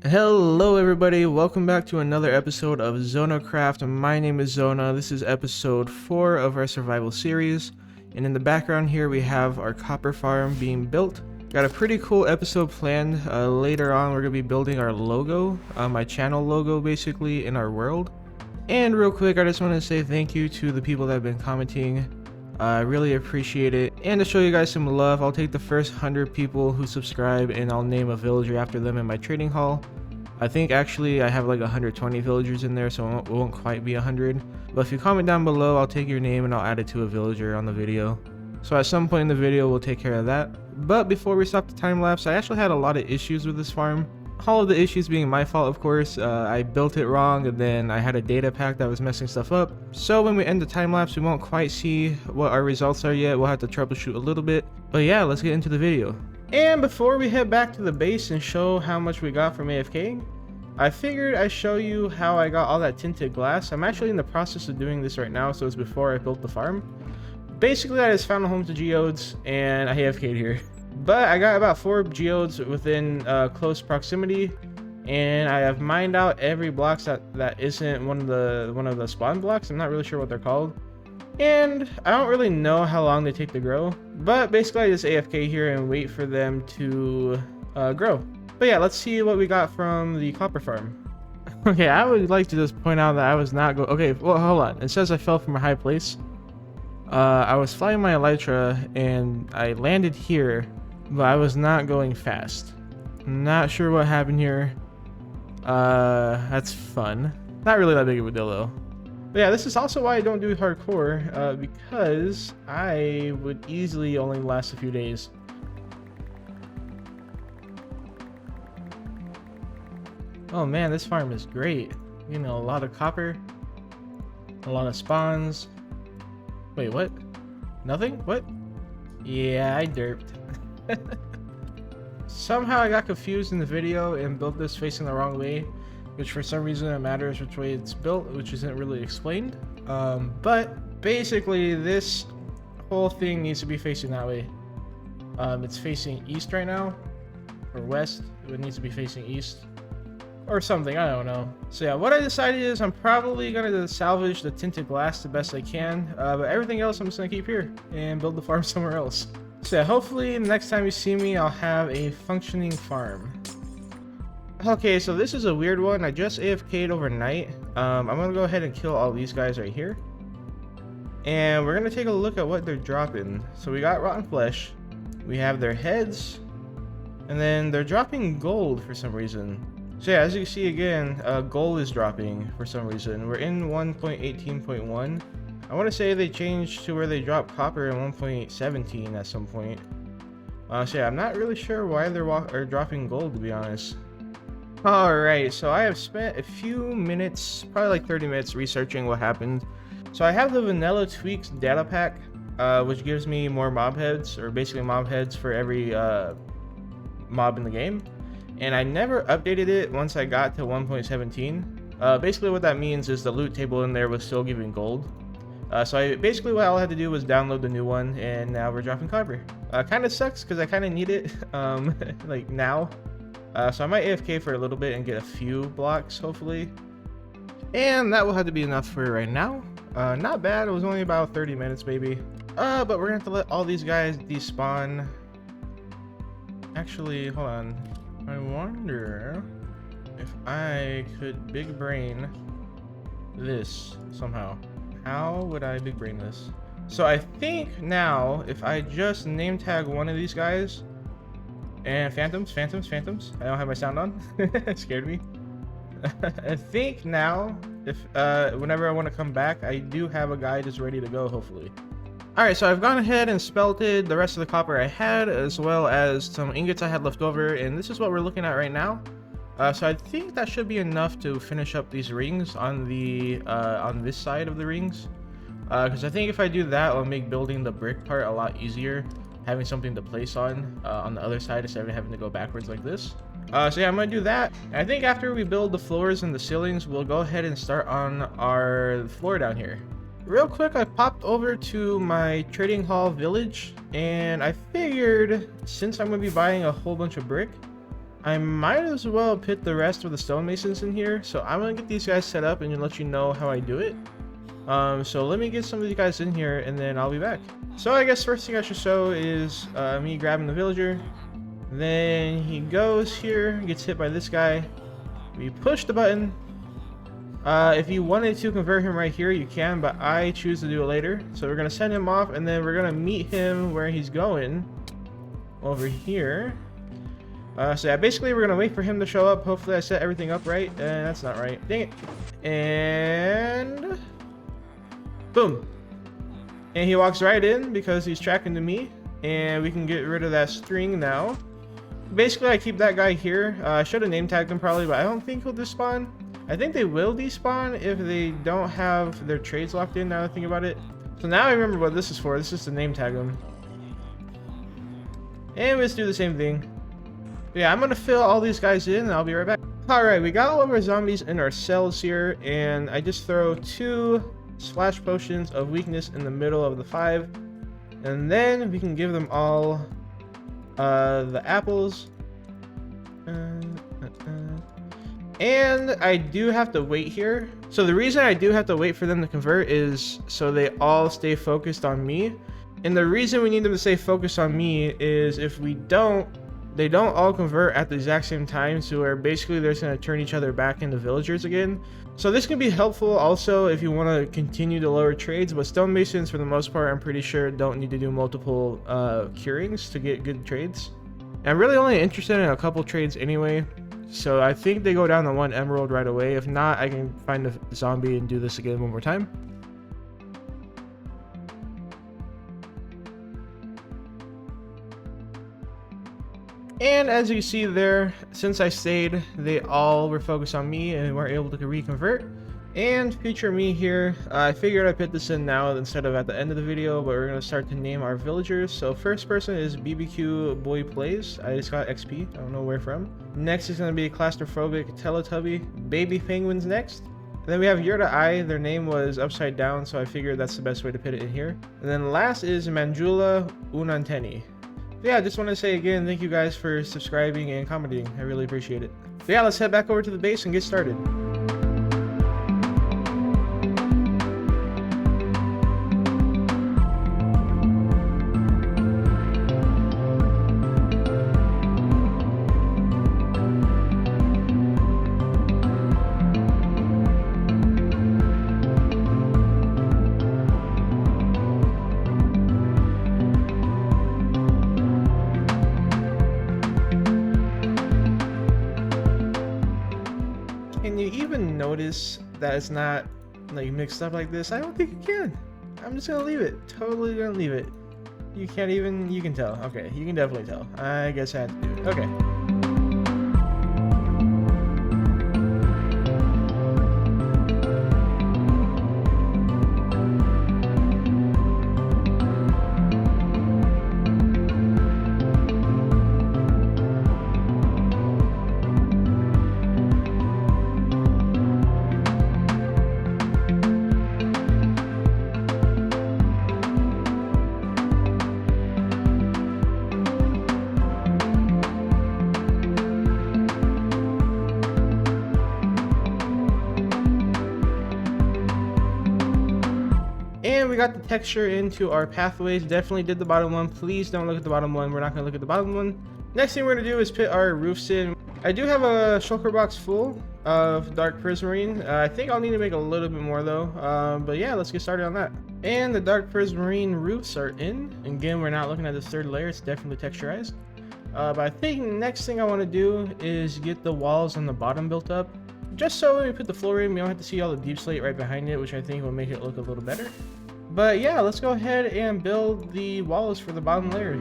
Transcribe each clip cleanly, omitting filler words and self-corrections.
Hello everybody, welcome back to another episode of ZonaCraft. My name is Zona. This is episode 4 of our survival series, and in the background here we have our copper farm being built. Got a pretty cool episode planned. Later on we're going to be building our logo, my channel logo basically, in our world. And real quick, I just want to say thank you to the people that have been commenting. I really appreciate it. And to show you guys some love, I'll take the first 100 people who subscribe and I'll name a villager after them in my trading hall. I think actually I have like 120 villagers in there, so it won't quite be 100. But if you comment down below, I'll take your name and I'll add it to a villager on the video. So at some point in the video, we'll take care of that. But before we stop the time lapse, I actually had a lot of issues with this farm. All of the issues being my fault, of course. I built it wrong, and then I had a data pack that was messing stuff up. So when we end the time lapse, we won't quite see what our results are yet. We'll have to troubleshoot a little bit. But yeah, let's get into the video. And before we head back to the base and show how much we got from AFK, I figured I'd show you how I got all that tinted glass. I'm actually in the process of doing this right now, so it's before I built the farm. Basically, I just found a home to geodes, and I AFK'd here. But I got about 4 geodes within close proximity, and I have mined out every block that isn't one of the spawn blocks. I'm not really sure what they're called, and I don't really know how long they take to grow. But basically, I just AFK here and wait for them to grow. But yeah, let's see what we got from the copper farm. Okay, I would like to just point out that I was not okay, well, hold on. It says I fell from a high place. I was flying my elytra and I landed here, but I was not going fast. Not sure what happened here. That's fun. Not really that big of a deal though. But yeah, this is also why I don't do hardcore, because I would easily only last a few days. Oh man, this farm is great. You know, a lot of copper, a lot of spawns. Wait, what? Nothing? What? Yeah, I derped. Somehow I got confused in the video and built this facing the wrong way, which for some reason it matters which way it's built, which isn't really explained. But basically this whole thing needs to be facing that way. It's facing east right now, or west. It needs to be facing east. Or something, I don't know. So yeah, what I decided is I'm probably gonna salvage the tinted glass the best I can, but everything else I'm just gonna keep here and build the farm somewhere else. So yeah, hopefully the next time you see me, I'll have a functioning farm. Okay, so this is a weird one. I just AFK'd overnight. I'm gonna go ahead and kill all these guys right here, and we're gonna take a look at what they're dropping. So we got rotten flesh, we have their heads, and then they're dropping gold for some reason. So yeah, as you can see again, gold is dropping for some reason. We're in 1.18.1. I want to say they changed to where they drop copper in 1.17 at some point. So yeah, I'm not really sure why they're dropping gold, to be honest. Alright, so I have spent a few minutes, probably like 30 minutes, researching what happened. So I have the vanilla tweaks data pack, which gives me more mob heads, or basically mob heads for every mob in the game. And I never updated it once I got to 1.17. Basically what that means is the loot table in there was still giving gold. So basically what all I had to do was download the new one, and now we're dropping copper. Kind of sucks because I kind of need it like now. So I might AFK for a little bit and get a few blocks hopefully. And that will have to be enough for right now. Not bad, it was only about 30 minutes maybe. But we're gonna have to let all these guys despawn. Actually, hold on. I wonder if I could big brain this somehow. How would I big brain this? So I think now if I just name tag one of these guys, and phantoms. I don't have my sound on. It scared me. I think now if whenever I want to come back, I do have a guy just ready to go, hopefully. Alright, so I've gone ahead and smelted the rest of the copper I had, as well as some ingots I had left over, and this is what we're looking at right now. So I think that should be enough to finish up these rings on the on this side of the rings. Because I think if I do that, it'll make building the brick part a lot easier, having something to place on the other side instead of having to go backwards like this. So yeah, I'm gonna do that. I think after we build the floors and the ceilings, we'll go ahead and start on our floor down here. Real quick, I popped over to my trading hall village, and I figured since I'm going to be buying a whole bunch of brick, I might as well put the rest of the stonemasons in here. So I'm gonna get these guys set up and let you know how I do it. So let me get some of these guys in here and then I'll be back. So I guess first thing I should show is me grabbing the villager. Then he goes here, gets hit by this guy. We push the button. If you wanted to convert him right here, you can, but I choose to do it later. So we're gonna send him off and then we're gonna meet him where he's going. Over here. So yeah, basically we're gonna wait for him to show up. Hopefully I set everything up right. And that's not right. Dang it. And boom. And he walks right in because he's tracking to me. And we can get rid of that string now. Basically I keep that guy here. I should have name tagged him probably, but I don't think he'll despawn. I think they will despawn if they don't have their trades locked in, now that I think about it. So now I remember what this is for. This is to name tag them. And let's do the same thing. Yeah, I'm gonna fill all these guys in and I'll be right back. Alright, we got all of our zombies in our cells here, and I just throw 2 splash potions of weakness in the middle of the 5. And then we can give them all the apples. And I do have to wait here. So the reason I do have to wait for them to convert is so they all stay focused on me. And the reason we need them to stay focused on me is if we don't, they don't all convert at the exact same time, so where basically they're just going to turn each other back into villagers again. So this can be helpful also if you want to continue to lower trades, but stonemasons for the most part I'm pretty sure don't need to do multiple curings to get good trades. And I'm really only interested in a couple trades anyway, so I think they go down to 1 emerald right away. If not, I can find a zombie and do this again one more time. And as you see there, since I stayed, they all were focused on me and weren't able to reconvert. And future me here, I figured I'd put this in now instead of at the end of the video, but we're going to start to name our villagers. So first person is BBQ Boy Plays. I just got XP, I don't know where from. Next is going to be Claustrophobic Teletubby. Baby Penguins next. And then we have Yurta Eye. Their name was upside down, so I figured that's the best way to put it in here. And then last is Manjula Unanteni. Yeah, I just want to say again, thank you guys for subscribing and commenting. I really appreciate it. So yeah, let's head back over to the base and get started. Can you even notice that it's not like mixed up like this? I don't think you can. I'm just gonna leave it. Totally gonna leave it. You can't even, you can tell. Okay, you can definitely tell. I guess I had to do it. Okay. And we got the texture into our pathways. Definitely did the bottom one. Please don't look at the bottom one. We're not going to look at the bottom one. Next thing we're going to do is put our roofs in. I do have a shulker box full of dark prismarine. I think I'll need to make a little bit more though. But yeah, let's get started on that. And the dark prismarine roofs are in. Again, we're not looking at this third layer. It's definitely texturized. But I think next thing I want to do is get the walls on the bottom built up. Just so when we put the floor in, we don't have to see all the deep slate right behind it, which I think will make it look a little better. But yeah, let's go ahead and build the walls for the bottom layer.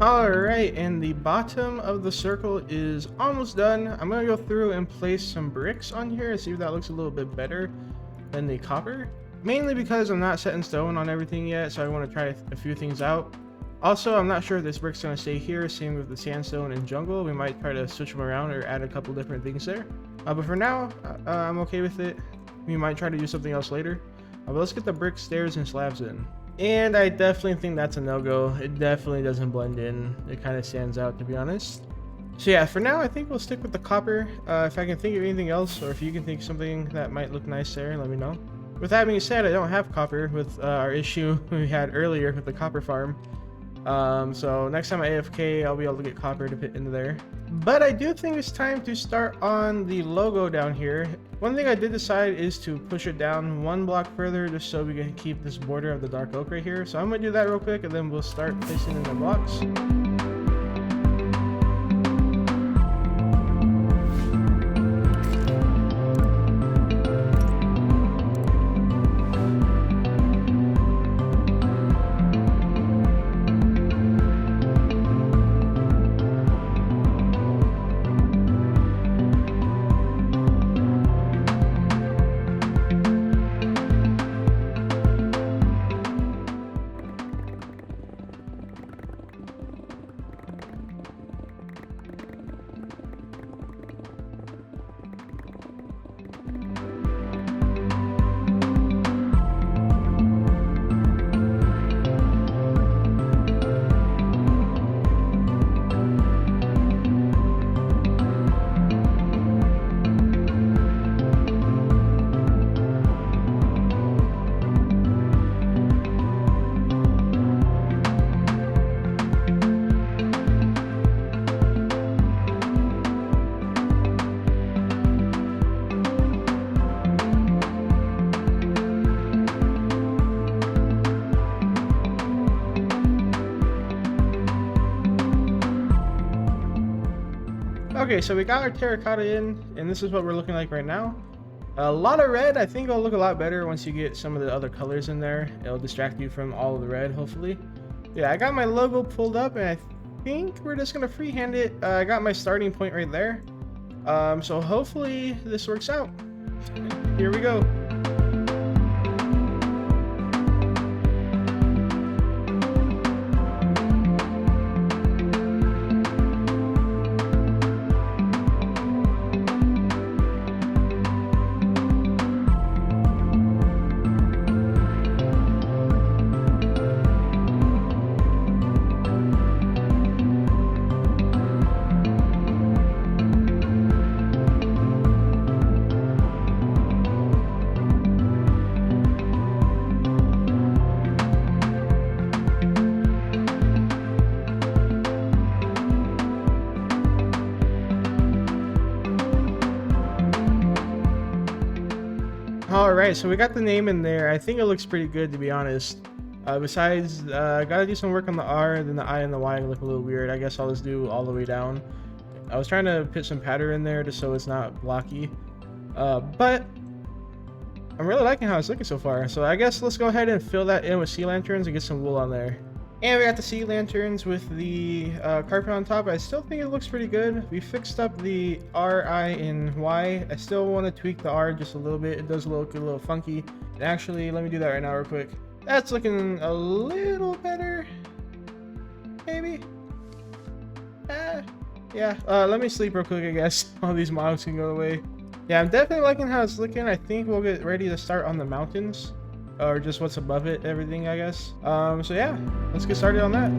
Alright, and the bottom of the circle is almost done. I'm going to go through and place some bricks on here and see if that looks a little bit better than the copper. Mainly because I'm not set in stone on everything yet, so I want to try a few things out. Also, I'm not sure if this brick's going to stay here, same with the sandstone and jungle. We might try to switch them around or add a couple different things there. But for now, I'm okay with it. We might try to do something else later. But let's get the brick stairs and slabs in. And I definitely think that's a no-go. It definitely doesn't blend in. It kind of stands out, to be honest. So yeah, for now, I think we'll stick with the copper. If I can think of anything else, or if you can think of something that might look nice there, let me know. With that being said, I don't have copper with our issue we had earlier with the copper farm. So next time I AFK, I'll be able to get copper to fit into there. But I do think it's time to start on the logo down here. One thing I did decide is to push it down one block further just so we can keep this border of the dark oak right here. So I'm going to do that real quick and then we'll start placing in the blocks. Okay, so we got our terracotta in, and this is what we're looking like right now. A lot of red. I think it'll look a lot better once you get some of the other colors in there. It'll distract you from all of the red, hopefully. Yeah, I got my logo pulled up, and I think we're just gonna freehand it. I got my starting point right there. So hopefully this works out. Here we go. Alright, so we got the name in there. I think it looks pretty good, to be honest. Besides, gotta do some work on the R, then the I and the Y look a little weird. I guess I'll just do all the way down. I was trying to put some pattern in there just so it's not blocky. But I'm really liking how it's looking so far. So I guess let's go ahead and fill that in with sea lanterns and get some wool on there. And we got the sea lanterns with the carpet on top. I still think it looks pretty good. We fixed up the R, I, and Y. I still want to tweak the R just a little bit. It does look a little funky. And actually, let me do that right now real quick. That's looking a little better. Maybe. Yeah, let me sleep real quick, I guess. All these mobs can go away. Yeah, I'm definitely liking how it's looking. I think we'll get ready to start on the mountains. Or just what's above it, everything, I guess. So yeah, let's get started on that.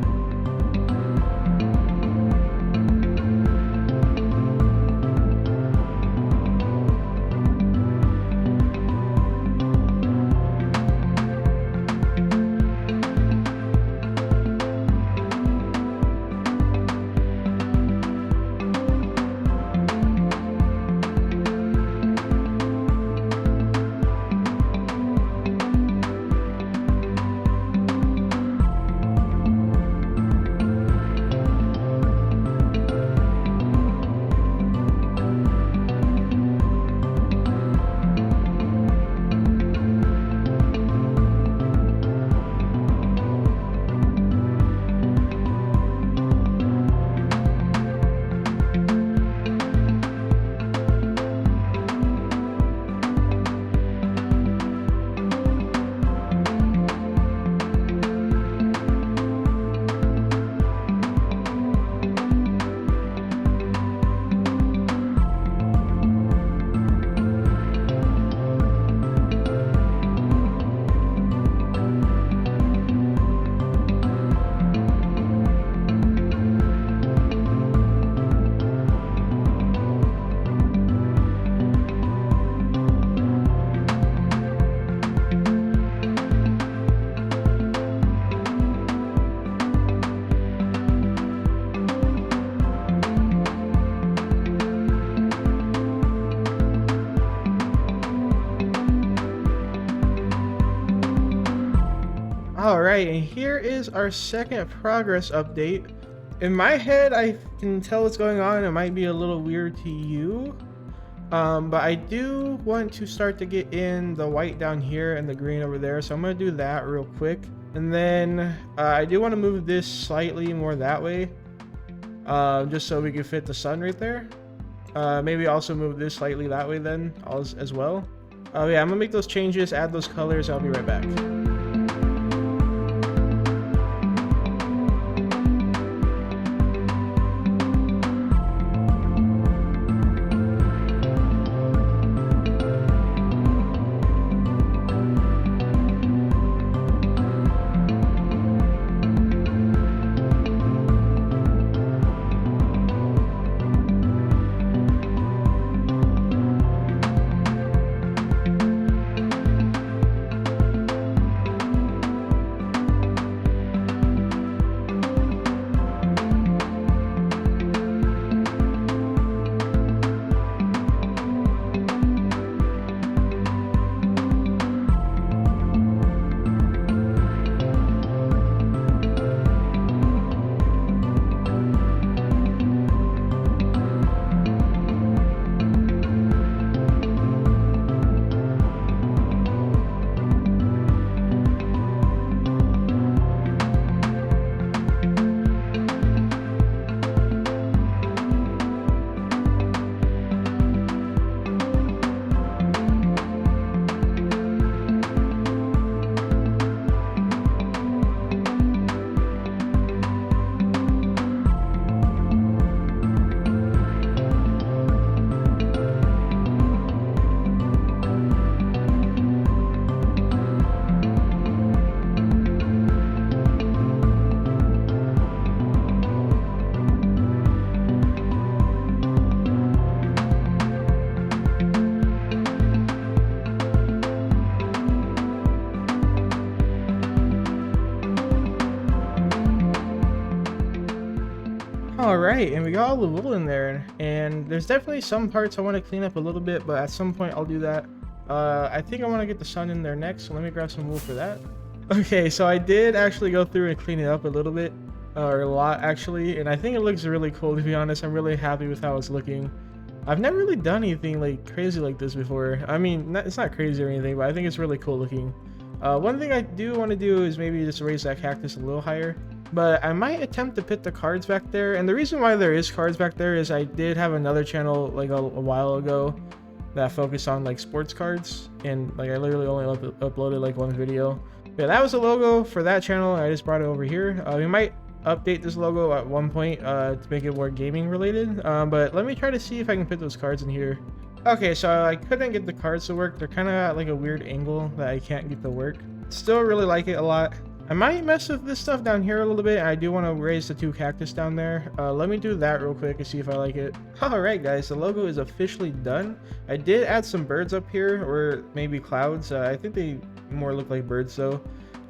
Alright, and here is our second progress update. In my head, I can tell what's going on. It might be a little weird to you. But I do want to start to get in the white down here and the green over there. So I'm going to do that real quick. And then I do want to move this slightly more that way. Just so we can fit the sun right there. Maybe also move this slightly that way then as well. Yeah, I'm going to make those changes, add those colors. I'll be right back. Alright, and we got all the wool in there, and there's definitely some parts I want to clean up a little bit, but at some point I'll do that. I think I want to get the sun in there next, so let me grab some wool for that. Okay, so I did actually go through and clean it up a little bit, or a lot actually, and I think it looks really cool, to be honest. I'm really happy with how it's looking. I've never really done anything like crazy like this before. I mean, it's not crazy or anything, but I think it's really cool looking. One thing I do want to do is maybe just raise that cactus a little higher. But I might attempt to put the cards back there. And the reason why there is cards back there is I did have another channel like a while ago that focused on like sports cards. And like I literally only uploaded like one video. Yeah, that was the logo for that channel. I just brought it over here. We might update this logo at one point to make it more gaming related. But let me try to see if I can put those cards in here. Okay, so I couldn't get the cards to work. They're kind of at like a weird angle that I can't get to work. Still really like it a lot. I might mess with this stuff down here a little bit. I do want to raise the two cactus down there. Let me do that real quick and see if I like it. Alright guys, the logo is officially done. I did add some birds up here, or maybe clouds. I think they more look like birds though.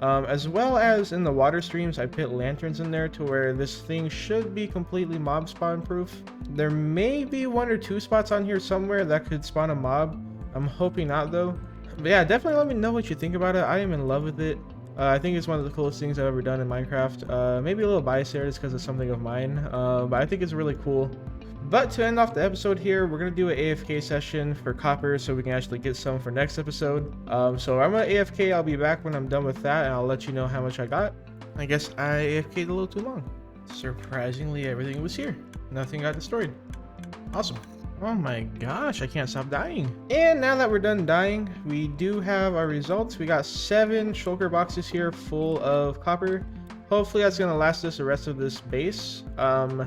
As well as in the water streams, I put lanterns in there to where this thing should be completely mob spawn proof. There may be one or two spots on here somewhere that could spawn a mob. I'm hoping not though. But yeah, definitely let me know what you think about it. I am in love with it. I think it's one of the coolest things I've ever done in Minecraft. Maybe a little biased there just because it's something of mine, but I think it's really cool. But to end off the episode here, we're going to do an AFK session for copper so we can actually get some for next episode. So I'm going to AFK. I'll be back when I'm done with that, and I'll let you know how much I got. I guess I AFK'd a little too long. Surprisingly, everything was here. Nothing got destroyed. Awesome. Oh my gosh, I can't stop dying. And now that we're done dying, we do have our results. We got 7 shulker boxes here full of copper. Hopefully that's going to last us the rest of this base to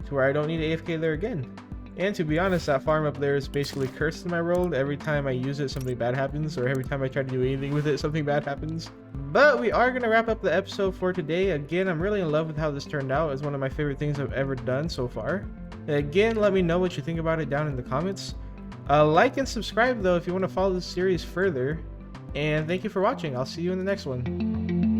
where I don't need AFK there again. And to be honest, that farm up there is basically cursed in my world. Every time I use it, something bad happens, or every time I try to do anything with it, something bad happens. But we are going to wrap up the episode for today. Again, I'm really in love with how this turned out. It's one of my favorite things I've ever done so far. And again, let me know what you think about it down in the comments. Like and subscribe though if you want to follow this series further. And thank you for watching. I'll see you in the next one.